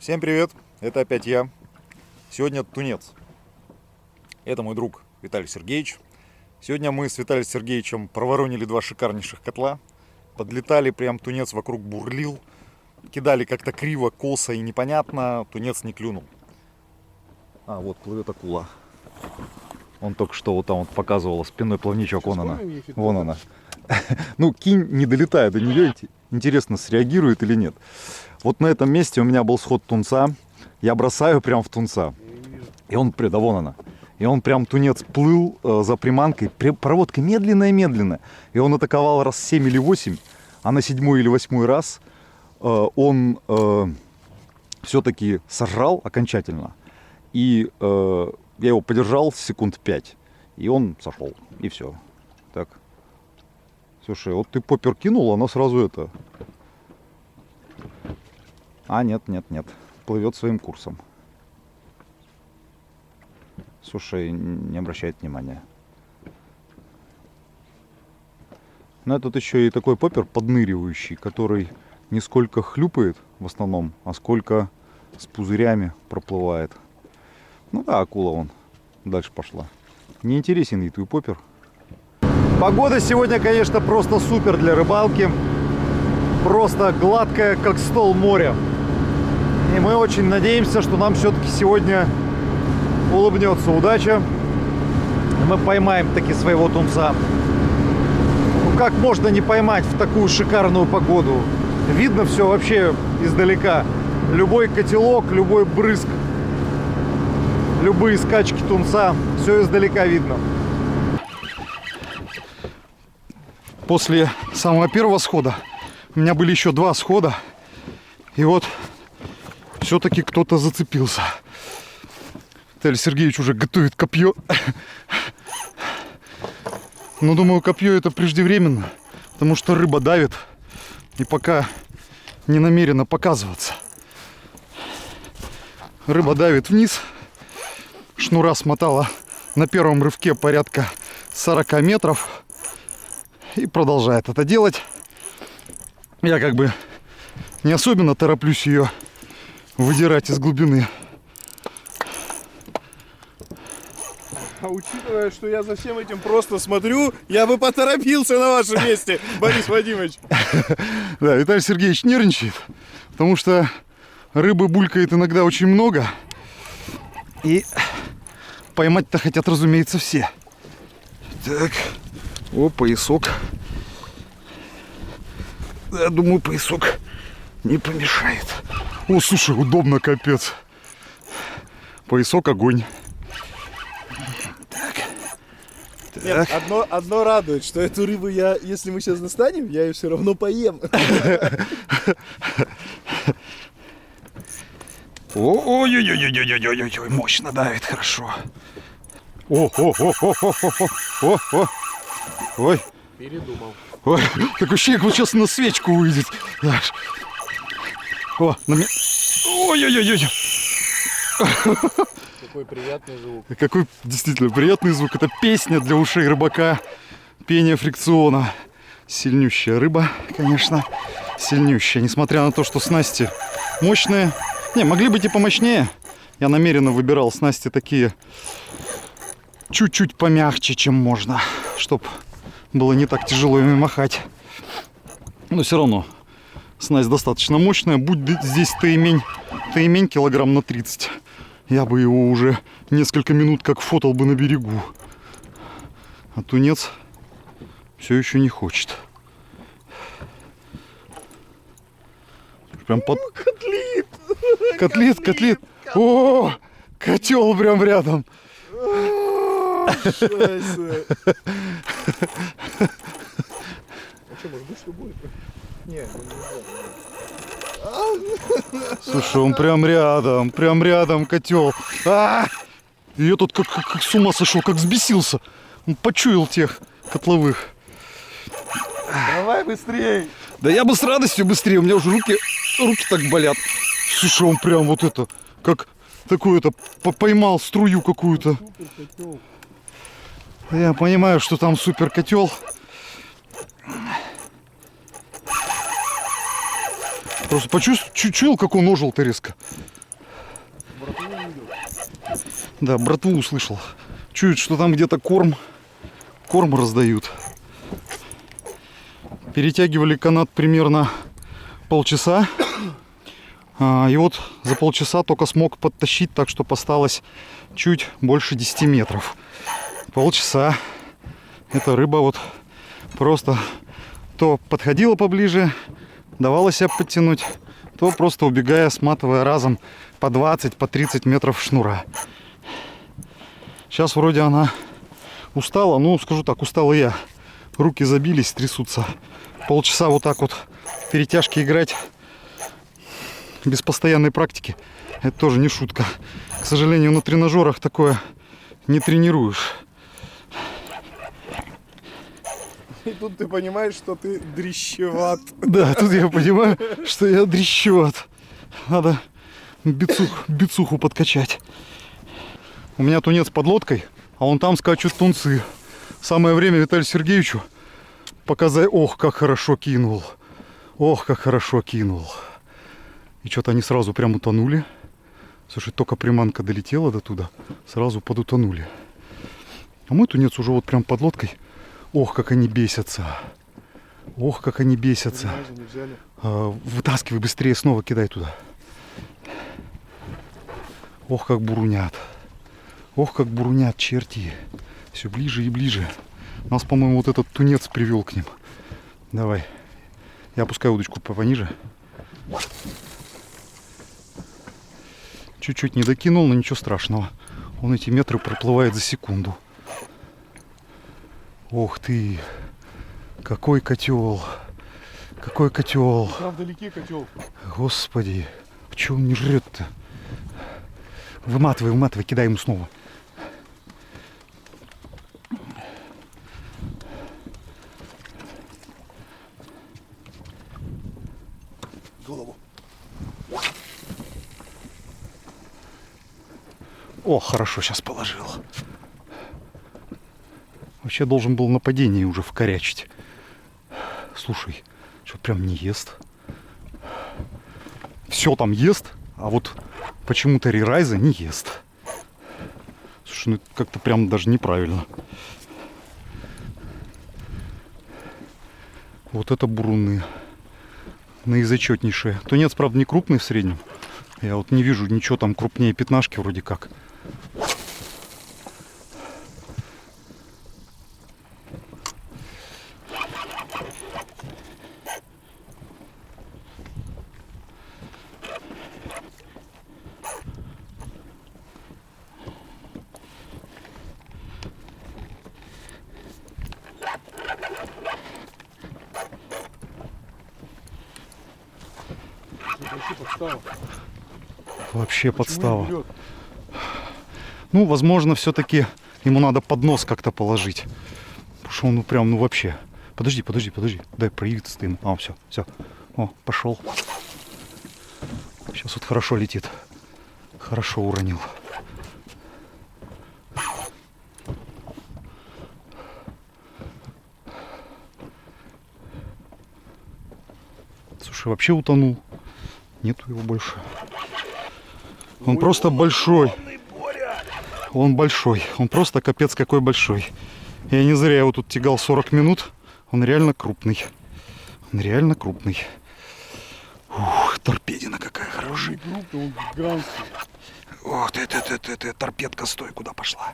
Всем привет, это опять я. Сегодня тунец. Это мой друг Виталий Сергеевич. Сегодня мы с Виталием Сергеевичем проворонили два шикарнейших котла. Подлетали, прям тунец вокруг бурлил. Кидали как-то криво, косо и непонятно. Тунец не клюнул. А, вот плывет акула. Он только что вот там вот показывала спинной плавничок. Вон она. Вон она. Ну, кинь не долетает до нее. Интересно, среагирует или нет. Вот на этом месте у меня был сход тунца. Я бросаю прям в тунца. И он, да вон она. И он прям, тунец плыл за приманкой. Проводка медленная-медленная. И он атаковал раз 7 или 8. А на 7-й или 8-й раз он все-таки сожрал окончательно. И я его подержал секунд 5. И он сошел. И все. Так. Слушай, вот ты поппер кинул, она сразу это... А, нет. Плывет своим курсом. Слушай, не обращает внимания. Но тут еще и такой поппер подныривающий, который не сколько хлюпает в основном, а сколько с пузырями проплывает. Ну да, акула вон дальше пошла. Не интересен ей твой поппер. Погода сегодня, конечно, просто супер для рыбалки. Просто гладкая, как стол моря. И мы очень надеемся, что нам все-таки сегодня улыбнется удача. И мы поймаем таки своего тунца. Ну как можно не поймать в такую шикарную погоду? Видно все вообще издалека. Любой котелок, любой брызг, любые скачки тунца, все издалека видно. После самого первого схода у меня были еще 2 схода. И вот все-таки кто-то зацепился. Виталий Сергеевич уже готовит копье. Но думаю, копье это преждевременно, потому что рыба давит и пока не намерена показываться. Рыба давит вниз. Шнура смотала на первом рывке порядка 40 метров. И продолжает это делать. Я как бы не особенно тороплюсь ее выдирать из глубины. А учитывая, что я за всем этим просто смотрю, я бы поторопился на вашем месте, Борис Вадимович. Да, Виталий Сергеевич нервничает, потому что рыбы булькает иногда очень много. И поймать-то хотят, разумеется, все. Так, о, поясок. Я думаю, поясок не помешает. О, слушай, удобно, капец. Поясок огонь. Нет, одно радует, что эту рыбу я, если мы сейчас достанем, я ее все равно поем. Ой-ой-ой-ой-ой-ой-ой-ой, мощно давит, хорошо. О-о-о-о-о-о-о-о. Ой. Передумал. Ой, такой ощущение, вот сейчас на свечку выйдет. О, на меня. Ой-ой-ой-ой. Какой приятный звук. Какой действительно приятный звук. Это песня для ушей рыбака. Пение фрикциона. Сильнющая рыба, конечно. Сильнющая. Несмотря на то, что снасти мощные. Не, могли быть и помощнее. Я намеренно выбирал снасти такие чуть-чуть помягче, чем можно. Чтоб было не так тяжело ими махать. Но все равно снасть достаточно мощная. Будь здесь таймень килограмм на 30. Я бы его уже несколько минут как фотал бы на берегу. А тунец все еще не хочет. Прям под... Котлет. О, котел прям рядом. А что, может быть, что будет? Нет, слушай, он прям рядом котел. И этот как с ума сошел, как взбесился. Он почуял тех котловых. давай быстрее. Да я бы с радостью быстрее, у меня уже руки так болят. Слушай, он прям вот это, как такую-то поймал струю какую-то. Я понимаю, что там супер котел. Просто почувствовал, как он ожил-то резко. Братву не идет. Да, братву услышал. Чует, что там где-то корм раздают. Перетягивали канат примерно полчаса. И вот за полчаса только смог подтащить так, что осталось чуть больше 10 метров. Полчаса. Эта рыба вот просто то подходила поближе, давала себя подтянуть, то просто убегая, сматывая разом по 20, по 30 метров шнура. Сейчас вроде она устала, ну скажу так, устал и я. Руки забились, трясутся. Полчаса вот так вот перетяжки играть без постоянной практики, это тоже не шутка. К сожалению, на тренажерах такое не тренируешь. И тут ты понимаешь, что ты дрищеват. Да, тут я понимаю, что я дрищеват. Надо бицуху подкачать. У меня тунец под лодкой, а вон там скачут тунцы. Самое время Виталию Сергеевичу показать. Ох, как хорошо кинул. Ох, как хорошо кинул. И что-то они сразу прям утонули. Слушай, только приманка долетела до туда, сразу подутонули. А мой тунец уже вот прям под лодкой. Ох, как они бесятся. Ох, как они бесятся. Не взяли. Вытаскивай быстрее, снова кидай туда. Ох, как бурунят. Ох, как бурунят черти. Все ближе и ближе. Нас, по-моему, вот этот тунец привел к ним. Давай. Я опускаю удочку пониже. Чуть-чуть не докинул, но ничего страшного. Он эти метры проплывает за секунду. Ох ты! Какой котел! Какой котел! Там вдалеке котел. Господи! Чего он не жрет-то? Выматывай, кидай ему снова. Голову. О, хорошо, сейчас положил. Вообще должен был нападение уже вкорячить. Слушай, что прям не ест? Все там ест, а вот почему-то рерайза не ест. Слушай, ну это как-то прям даже неправильно. Вот это буруны. Наизачетнейшие. Тунец, правда, не крупный в среднем. Я вот не вижу ничего там крупнее пятнашки вроде как. Вообще подстава. Ну, возможно, все-таки ему надо под нос как-то положить. Потому что он ну прям, ну вообще. Подожди. Дай проявиться ему. А, все. О, пошел. Сейчас вот хорошо летит. Хорошо уронил. Слушай, вообще утонул. Нету его больше. Он просто большой. Он большой. Он просто капец какой большой. Я не зря его тут тягал 40 минут. Он реально крупный. Он реально крупный. Ух, торпедина какая хорошая. Он гигантский. Ох, ты, торпедка, стой, куда пошла?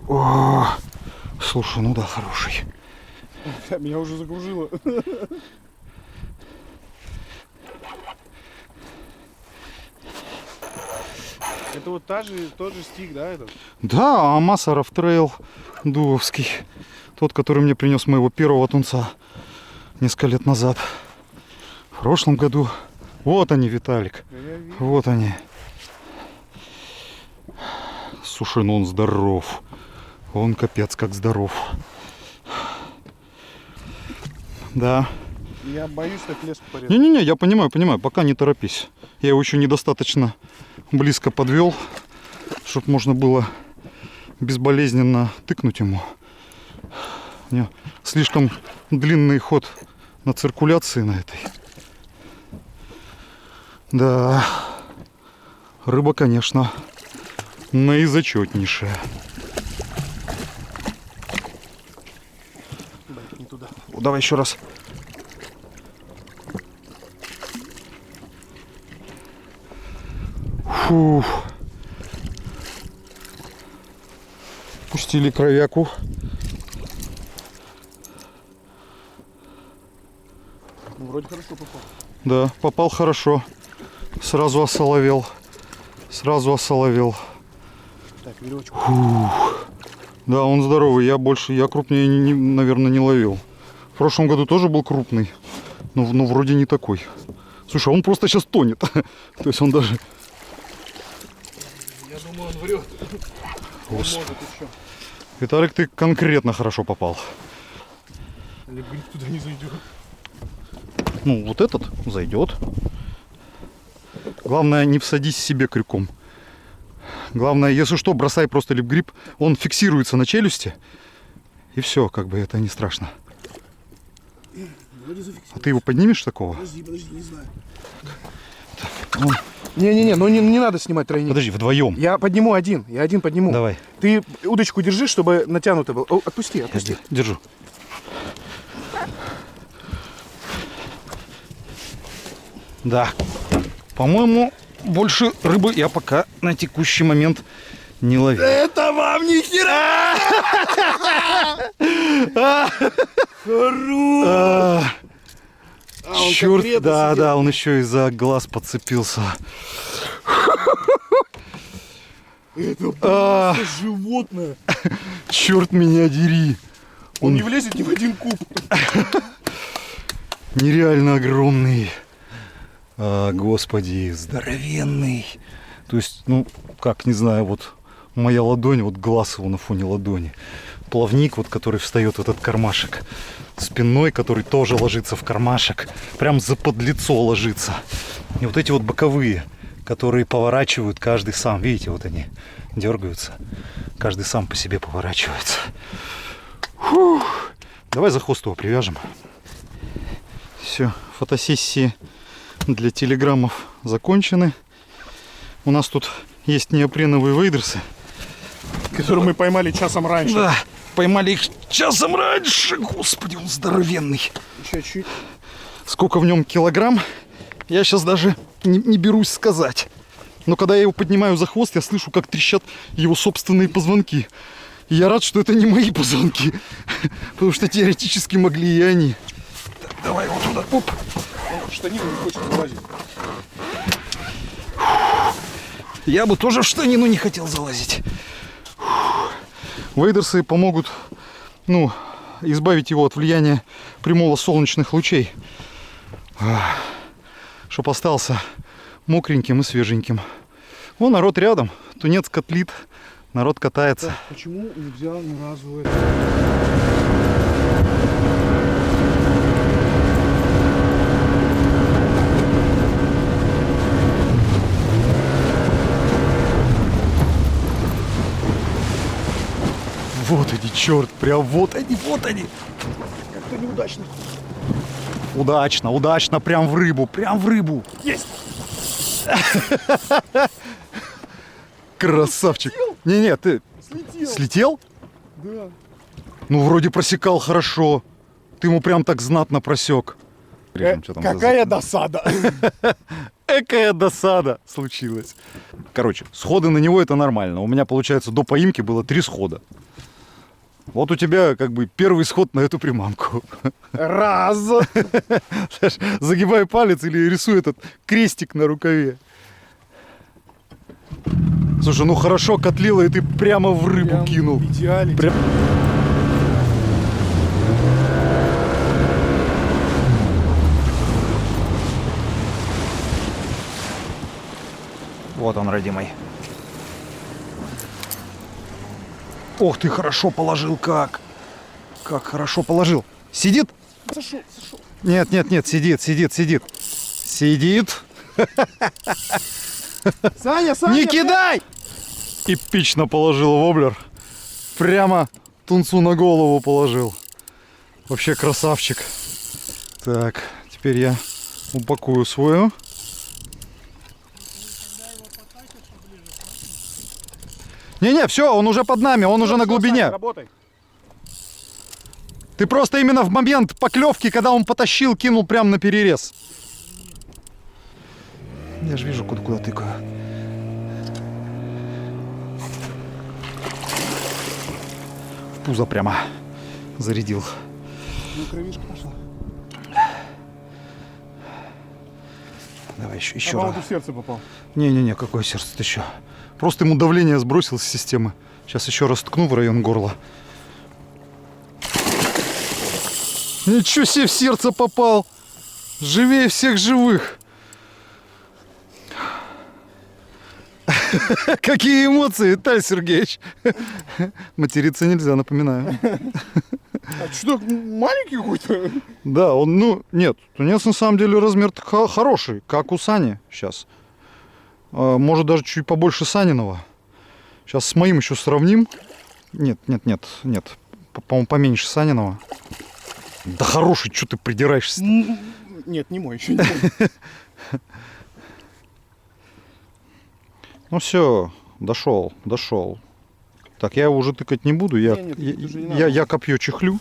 О, слушай, ну да, хороший. Меня уже закружило. Это вот тот же стик, да, этот? Да, Амасаров трейл дуовский. Тот, который мне принес моего первого тунца несколько лет назад. В прошлом году. Вот они, Виталик. Вот они. Слушай, ну он здоров. Он капец как здоров. Да. Я боюсь так лес порезать. Не-не-не, я понимаю, пока не торопись. Я его еще недостаточно близко подвел, чтобы можно было безболезненно тыкнуть ему. У него слишком длинный ход на циркуляции на этой. Да, рыба, конечно, наизачетнейшая. Не туда. Давай еще раз. Фух. Пустили кровяку. Ну, вроде хорошо попал. Да, попал хорошо. Сразу осоловел. Сразу осоловел. Так, веревочку. Да, он здоровый. Я крупнее, наверное, не ловил. В прошлом году тоже был крупный. Но вроде не такой. Слушай, а он просто сейчас тонет. То есть он даже... Я думаю, он врет. Он может еще. Виталик, ты конкретно хорошо попал. Либо туда не зайдет. Ну, вот этот зайдет. Главное, не всадись себе крюком. Главное, если что, бросай просто лип-гриб. Он фиксируется на челюсти. И все, как бы это не страшно. А ты его поднимешь такого? Подожди, не знаю. Ну, Не-не-не, ну не надо снимать тройник. подожди, вдвоем. Я подниму один, я один подниму. Давай. Ты удочку держи, чтобы натянуто было. О, отпусти. Держу. Да. По-моему, больше рыбы я пока на текущий момент не ловил. Это вам ни хера! Хорош! Черт, да, он еще и за глаз подцепился. Это просто животное. Черт меня дери. Он не влезет ни в один куб. Нереально огромный. Господи, здоровенный. То есть, ну, как, не знаю, вот моя ладонь, вот глаз его на фоне ладони. Плавник, вот, который встает в этот кармашек. Спинной, который тоже ложится в кармашек. Прям за подлицо ложится. И вот эти вот боковые, которые поворачивают каждый сам. Видите, вот они дергаются. Каждый сам по себе поворачивается. Фух. Давай за хвост его привяжем. Все, фотосессии для телеграммов закончены. У нас тут есть неопреновые вейдерсы, Которые мы поймали часом раньше. да, поймали их часом раньше. Господи, он здоровенный. Еще чуть. Сколько в нем килограмм, я сейчас даже не берусь сказать. Но когда я его поднимаю за хвост, я слышу, как трещат его собственные позвонки. И я рад, что это не мои позвонки. Потому что теоретически могли и они. Так, давай вот туда. Оп. Он штанину не хочет залазить. Я бы тоже в штанину не хотел залазить. Вейдерсы помогут, ну, избавить его от влияния прямого солнечных лучей. Чтоб остался мокреньким и свеженьким. Вон народ рядом. Тунец котлит. Народ катается. Почему не взял ни разу это? Вот они, черт, прям вот они, вот они. Как-то неудачно. Удачно, удачно, прям в рыбу, прям в рыбу. Есть! Красавчик. Не-не, ты Слетел. слетел? Да. Ну, вроде просекал хорошо. Ты ему прям так знатно просек. Какая досада. Экая досада случилась. Короче, сходы на него это нормально. У меня, получается, до поимки было 3 схода. Вот у тебя как бы первый сход на эту приманку. Раз. Загибай палец или рисуй этот крестик на рукаве. Слушай, ну хорошо котлило, и ты прямо в рыбу Прям кинул. в идеале. Прям- Вот он, родимый. Ох ты, хорошо положил, как. Как хорошо положил. Сидит? Сошел. Нет, сидит. Сидит. Саня! Не кидай! Эпично положил воблер. Прямо тунцу на голову положил. Вообще красавчик. Так, теперь я упакую свою. Не-не, все, он уже под нами, он уже на глубине. Работай. Ты просто именно в момент поклевки, когда он потащил, кинул прямо на перерез. Я же вижу, куда тыкаю. В пузо прямо зарядил. Ну, кровишка пошла. Давай еще А, раз. по-моему, в сердце попал. Не-не-не, какое сердце ты еще? Просто ему давление сбросил с системы. Сейчас еще раз ткну в район горла. Ничего себе, в сердце попал. Живее всех живых. Какие эмоции, Виталий Сергеевич. Материться нельзя, напоминаю. А что, маленький какой-то? Да, он, ну, нет, тунец на самом деле размер хороший, как у Сани сейчас. Может даже чуть побольше Саниного. Сейчас с моим еще сравним. Нет. По-моему, поменьше Саниного. Да хороший, что ты придираешься? Нет, не мой, еще не мой. Ну все, дошел. Так, я его уже тыкать не буду. Я копье чехлю.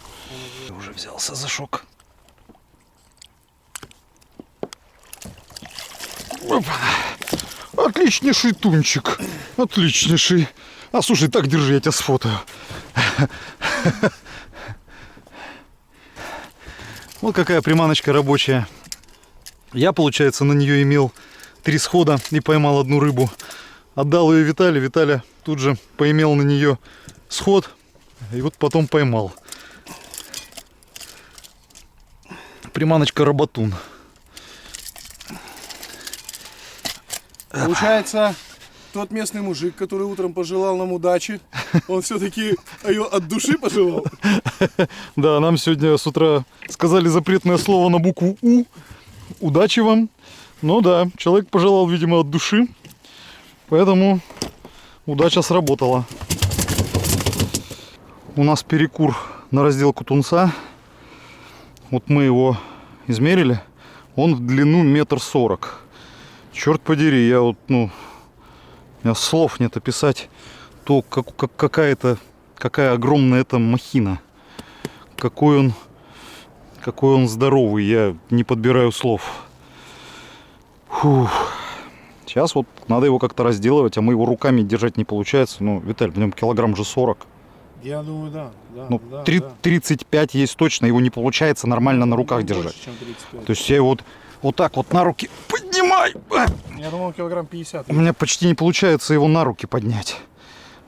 Я уже взялся за шок. Опа. Отличнейший тунчик. Отличнейший. А слушай, так держи, я тебя сфотаю. Вот какая приманочка рабочая. Я, получается, на нее имел 3 схода и поймал одну рыбу. Отдал ее Виталию. Виталя тут же поимел на нее сход. И вот потом поймал. Приманочка Роботун. Получается, тот местный мужик, который утром пожелал нам удачи, он все-таки ее от души пожелал. Да, нам сегодня с утра сказали запретное слово на букву У. Удачи вам. Ну да, человек пожелал, видимо, от души. Поэтому удача сработала. У нас перекур на разделку тунца. Вот мы его измерили. Он в длину 1,40 м. Черт подери, я вот, у меня слов нет описать то, какая огромная эта махина. Какой он здоровый, я не подбираю слов. Фух. Сейчас вот надо его как-то разделывать, а мы его руками держать не получается. Ну, Виталь, в нем килограмм же 40. Я думаю, да. Ну, 35 есть точно, его не получается нормально на руках держать. То есть я его вот так вот на руки поднимаю. Я думал, килограмм 50. У меня почти не получается его на руки поднять.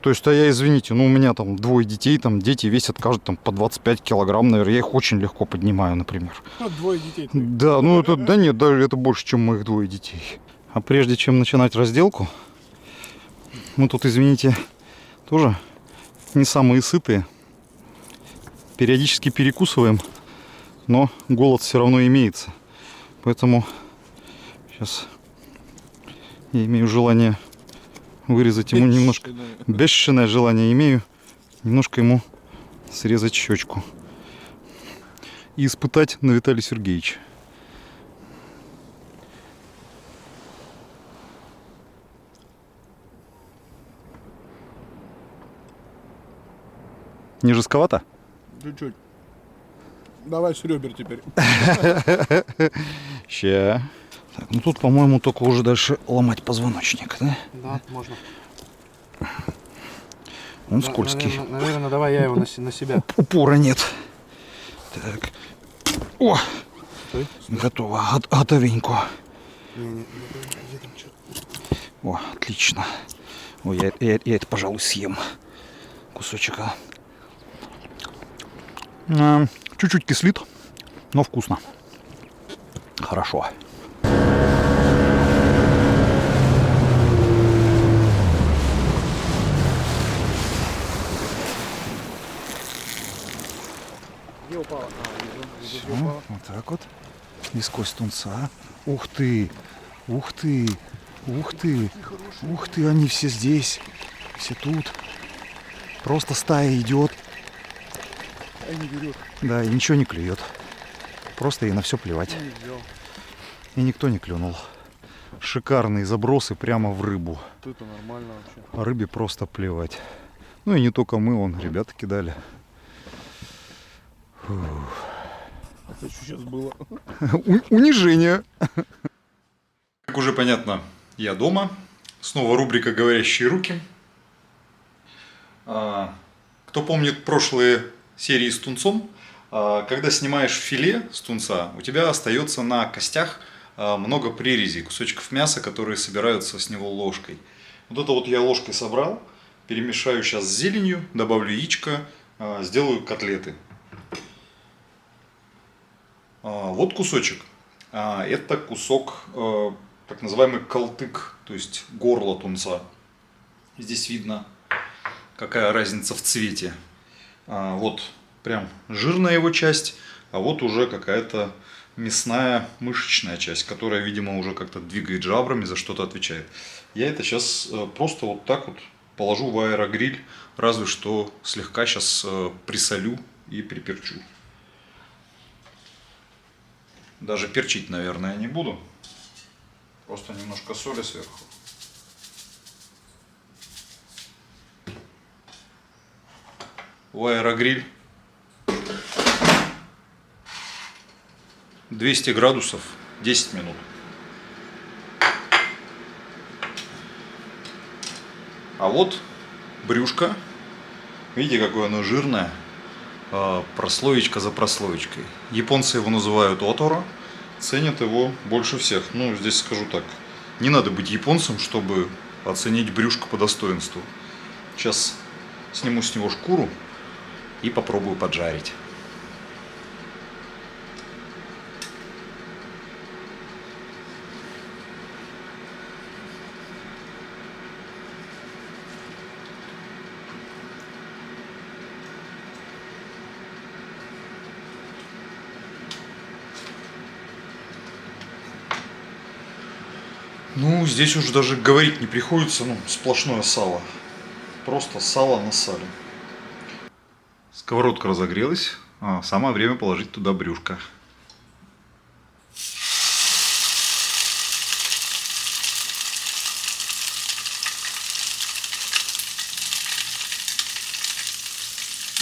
То есть, а я, извините, у меня там 2 детей, там дети весят каждый там по 25 килограмм, наверное, я их очень легко поднимаю, например. Ну, 2 детей. Да, ну это, да нет, даже это больше, чем моих 2 детей. А прежде чем начинать разделку, мы тут, извините, тоже не самые сытые. Периодически перекусываем, но голод все равно имеется. Поэтому сейчас я имею желание вырезать ему немножко, бешеное желание имею, немножко ему срезать щечку и испытать на Виталия Сергеевича. Не жестковато? Чуть-чуть. Давай с ребер теперь. Ща. Так, ну тут, по-моему, только уже дальше ломать позвоночник, да? Да, можно. Он скользкий. Наверное, давай я его на себя. Упора нет. Так. О! Стой. Готово. Готовенько. Не, О, отлично. Ой, я это, пожалуй, съем. Кусочек. Чуть-чуть кислит, но вкусно. Хорошо. Где упала? Все, вот так вот. И сквозь тунца. Ух ты! Ух ты! Ух ты! Ух ты! Они все здесь. Все тут. Просто стая идет. Не берет. Да, и ничего не клюет. Просто ей на все плевать. Не взял. И никто не клюнул. Шикарные забросы прямо в рыбу. Вот это нормально вообще. А рыбе просто плевать. Ну и не только мы, вон, ребята кидали. Это что сейчас было? Унижение. Как уже понятно, я дома. Снова рубрика «Говорящие руки». Кто помнит прошлые серии с тунцом, когда снимаешь филе с тунца, у тебя остается на костях много прирезей, кусочков мяса, которые собираются с него ложкой. Вот это вот я ложкой собрал, перемешаю сейчас с зеленью, добавлю яичко, сделаю котлеты. Вот кусочек. Это кусок, так называемый колтык, то есть горло тунца. Здесь видно, какая разница в цвете. Вот прям жирная его часть, а вот уже какая-то мясная мышечная часть, которая, видимо, уже как-то двигает жабрами, за что-то отвечает. Я это сейчас просто вот так вот положу в аэрогриль, разве что слегка сейчас присолю и приперчу. Даже перчить, наверное, не буду. Просто немножко соли сверху. В аэрогриль 200 градусов 10 минут. А вот брюшко. Видите, какое оно жирное. Прослоечка за прослоечкой. Японцы его называют оторо. Ценят его больше всех. Ну, здесь скажу так. Не надо быть японцем, чтобы оценить брюшко по достоинству. Сейчас сниму с него шкуру и попробую поджарить. Ну, здесь уже даже говорить не приходится, ну, сплошное сало. Просто сало на сале. Сковородка разогрелась, самое время положить туда брюшко.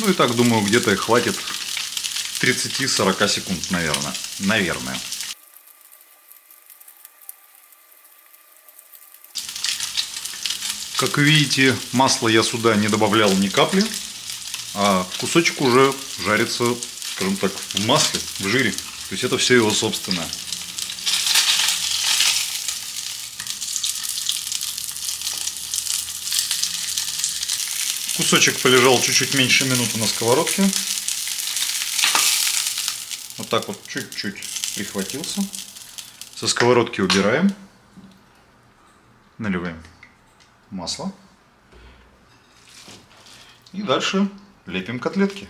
Ну и так, думаю, где-то и хватит 30-40 секунд, наверное. Как видите, масла я сюда не добавлял ни капли, а кусочек уже жарится, скажем так, в масле, в жире. То есть это все его собственное. Кусочек полежал чуть-чуть меньше минуты на сковородке. Вот так вот чуть-чуть прихватился. Со сковородки убираем. Наливаем масло. И дальше лепим котлетки.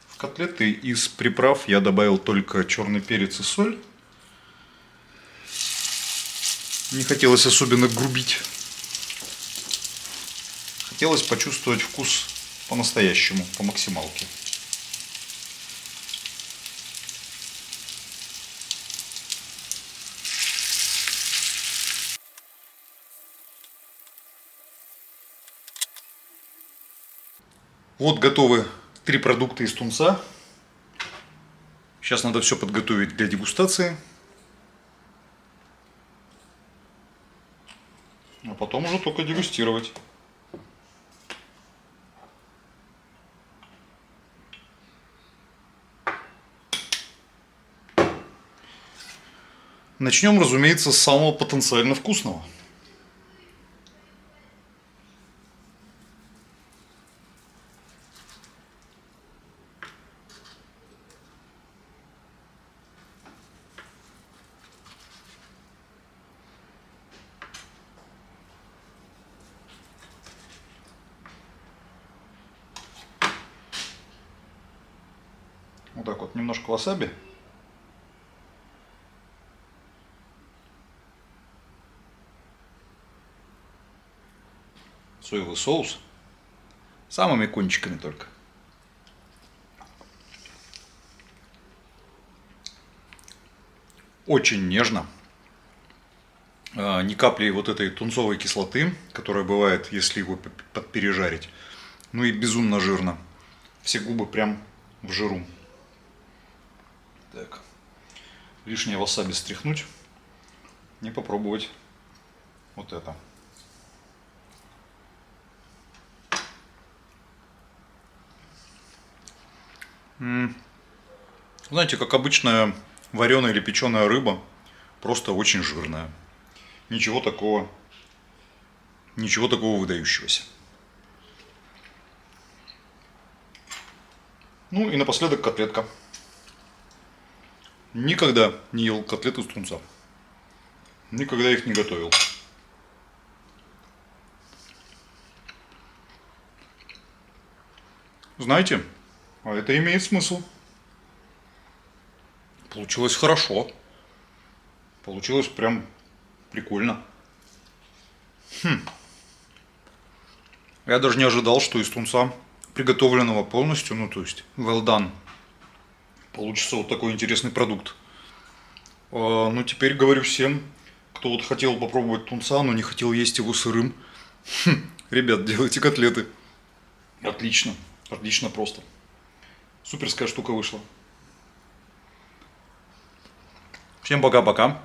В котлеты из приправ я добавил только черный перец и соль. Не хотелось особенно грубить. Хотелось почувствовать вкус по-настоящему, по максималке. Вот готовы 3 продукта из тунца. Сейчас надо все подготовить для дегустации. А потом уже только дегустировать. Начнем, разумеется, с самого потенциально вкусного. Вот так вот, немножко васаби. Соевый соус. Самыми кончиками только. Очень нежно. Ни капли вот этой тунцовой кислоты, которая бывает, если его подпережарить. Ну и безумно жирно. Все губы прям в жиру. Так. Лишнее васаби стряхнуть и попробовать вот это. Знаете, как обычная вареная или печеная рыба, просто очень жирная. Ничего такого выдающегося. Ну и напоследок котлетка. Никогда не ел котлеты из тунца. Никогда их не готовил. Знаете, а это имеет смысл. Получилось хорошо. Получилось прям прикольно. Я даже не ожидал, что из тунца, приготовленного полностью, ну то есть well done, получится вот такой интересный продукт. Ну теперь говорю всем, кто вот хотел попробовать тунца, но не хотел есть его сырым. Ребят, делайте котлеты. Отлично. Отлично просто. Суперская штука вышла. Всем пока-пока.